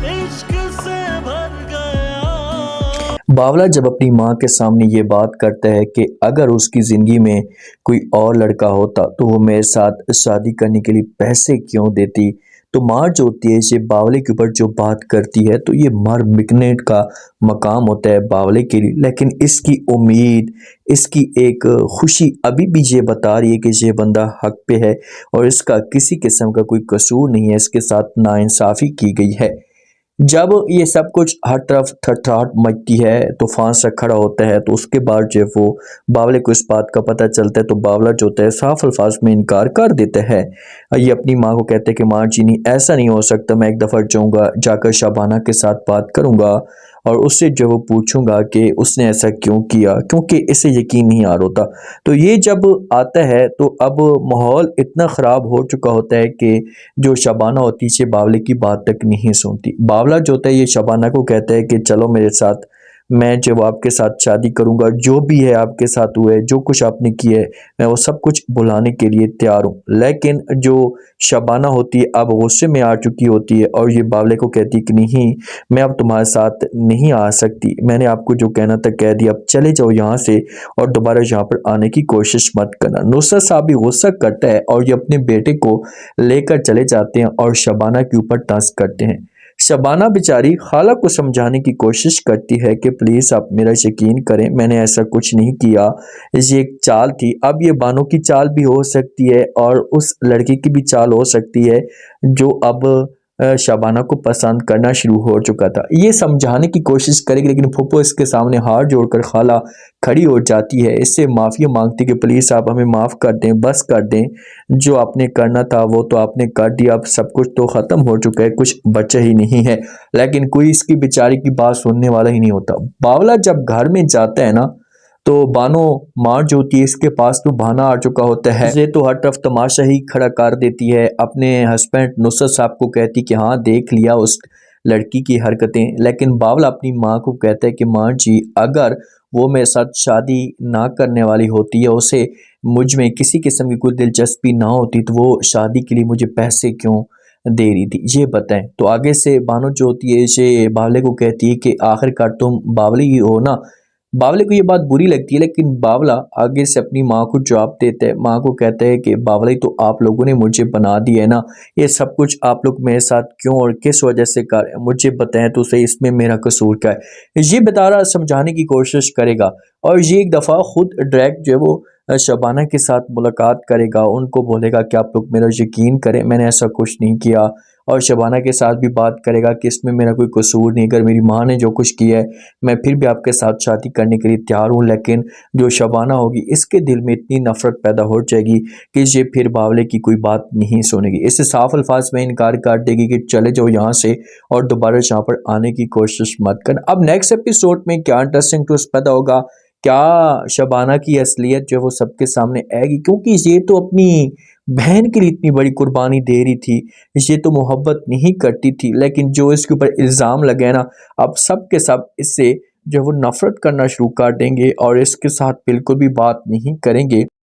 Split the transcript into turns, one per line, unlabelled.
इश्क से भर गया।
बावला जब अपनी माँ के सामने ये बात करता है कि अगर उसकी ज़िंदगी में कोई और लड़का होता तो वो मेरे साथ शादी करने के लिए पैसे क्यों देती, तो माँ जो होती है ये बावले के ऊपर जो बात करती है तो ये मर मिटने का मकाम होता है बावले के लिए। लेकिन इसकी उम्मीद, इसकी एक खुशी अभी भी ये बता रही है कि ये बंदा हक पे है और इसका किसी किस्म का कोई कसूर नहीं है, इसके साथ नाइंसाफ़ी की गई है। जब ये सब कुछ हर तरफ थरथराहट मचती है, तूफान सा खड़ा होता है, तो उसके बाद जो है वो बावले को इस बात का पता चलता है, तो बावला जो होता है साफ अल्फाज में इनकार कर देता है। ये अपनी माँ को कहते हैं कि माँ जी नहीं, ऐसा नहीं हो सकता, मैं एक दफ़ा जाऊँगा, जाकर शाबाना के साथ बात करूँगा और उससे जो वो पूछूंगा कि उसने ऐसा क्यों किया, क्योंकि इसे यकीन नहीं आ रहा होता। तो ये जब आता है तो अब माहौल इतना ख़राब हो चुका होता है कि जो शबाना होती है ये बावले की बात तक नहीं सुनती। बावला जो होता है ये शबाना को कहता है कि चलो मेरे साथ, मैं जब आपके साथ शादी करूंगा, जो भी है आपके साथ हुआ है, जो कुछ आपने किया है, मैं वो सब कुछ भुलाने के लिए तैयार हूँ। लेकिन जो शबाना होती है अब गुस्से में आ चुकी होती है और ये बावले को कहती है कि नहीं, मैं अब तुम्हारे साथ नहीं आ सकती, मैंने आपको जो कहना था कह दिया, अब चले जाओ यहाँ से और दोबारा यहाँ पर आने की कोशिश मत करना। नुसरत साहब भी गुस्सा करता है और ये अपने बेटे को लेकर चले जाते हैं और शबाना के ऊपर टस करते हैं। शबाना बेचारी खाला को समझाने की कोशिश करती है कि प्लीज़ आप मेरा यकीन करें, मैंने ऐसा कुछ नहीं किया, ये एक चाल थी। अब ये बानो की चाल भी हो सकती है और उस लड़की की भी चाल हो सकती है जो अब शबाना को पसंद करना शुरू हो चुका था। ये समझाने की कोशिश करेगी लेकिन फूफो इसके सामने हाथ जोड़कर खाला खड़ी हो जाती है, इससे माफ़ी मांगती कि प्लीज़ आप हमें माफ़ कर दें, बस कर दें, जो आपने करना था वो तो आपने कर दिया, अब सब कुछ तो ख़त्म हो चुका है, कुछ बचा ही नहीं है। लेकिन कोई इसकी बेचारी की बात सुनने वाला ही नहीं होता। बावला जब घर में जाता है ना, तो बानो मार जो होती है इसके पास तो बहाना आ चुका होता है, ये तो हर तरफ तमाशा ही खड़ा कर देती है। अपने हस्बैंड नुसरत साहब को कहती कि हाँ देख लिया उस लड़की की हरकतें। लेकिन बावला अपनी माँ को कहता है कि माँ जी, अगर वो मेरे साथ शादी ना करने वाली होती है, उसे मुझ में किसी किस्म की कोई दिलचस्पी ना होती, तो वो शादी के लिए मुझे पैसे क्यों दे रही थी, ये बताएं। तो आगे से बानो जो होती है ये बावले को कहती है कि आखिरकार तुम बावली ही हो ना। बावले को ये बात बुरी लगती है लेकिन बावला आगे से अपनी माँ को जवाब देता है। माँ को कहता है कि बावली तो आप लोगों ने मुझे बना दिया है ना, ये सब कुछ आप लोग मेरे साथ क्यों और किस वजह से कर रहे हैं, मुझे बताएं तो सही, इसमें मेरा कसूर क्या है। ये बेचारा समझाने की कोशिश करेगा और ये एक दफ़ा खुद डायरेक्ट जो है वो शबाना के साथ मुलाकात करेगा, उनको बोलेगा कि आप लोग मेरा यकीन करें, मैंने ऐसा कुछ नहीं किया। और शबाना के साथ भी बात करेगा कि इसमें मेरा कोई कसूर नहीं, अगर मेरी माँ ने जो कुछ किया है मैं फिर भी आपके साथ शादी करने के लिए तैयार हूँ। लेकिन जो शबाना होगी इसके दिल में इतनी नफरत पैदा हो जाएगी कि ये फिर बावले की कोई बात नहीं सुनेगी, इससे साफ अल्फाज में इनकार कर देगी कि चले जाओ यहाँ से और दोबारा यहाँ पर आने की कोशिश मत कर। अब नेक्स्ट एपिसोड में क्या इंटरेस्टिंग ट्विस्ट पैदा होगा, क्या शबाना की असलियत जो है वो सबके सामने आएगी, क्योंकि ये तो अपनी बहन के लिए इतनी बड़ी कुर्बानी दे रही थी, ये तो मोहब्बत नहीं करती थी, लेकिन जो इसके ऊपर इल्ज़ाम लगे ना, अब सब के सब इससे जो है वो नफरत करना शुरू कर देंगे और इसके साथ बिल्कुल भी बात नहीं करेंगे।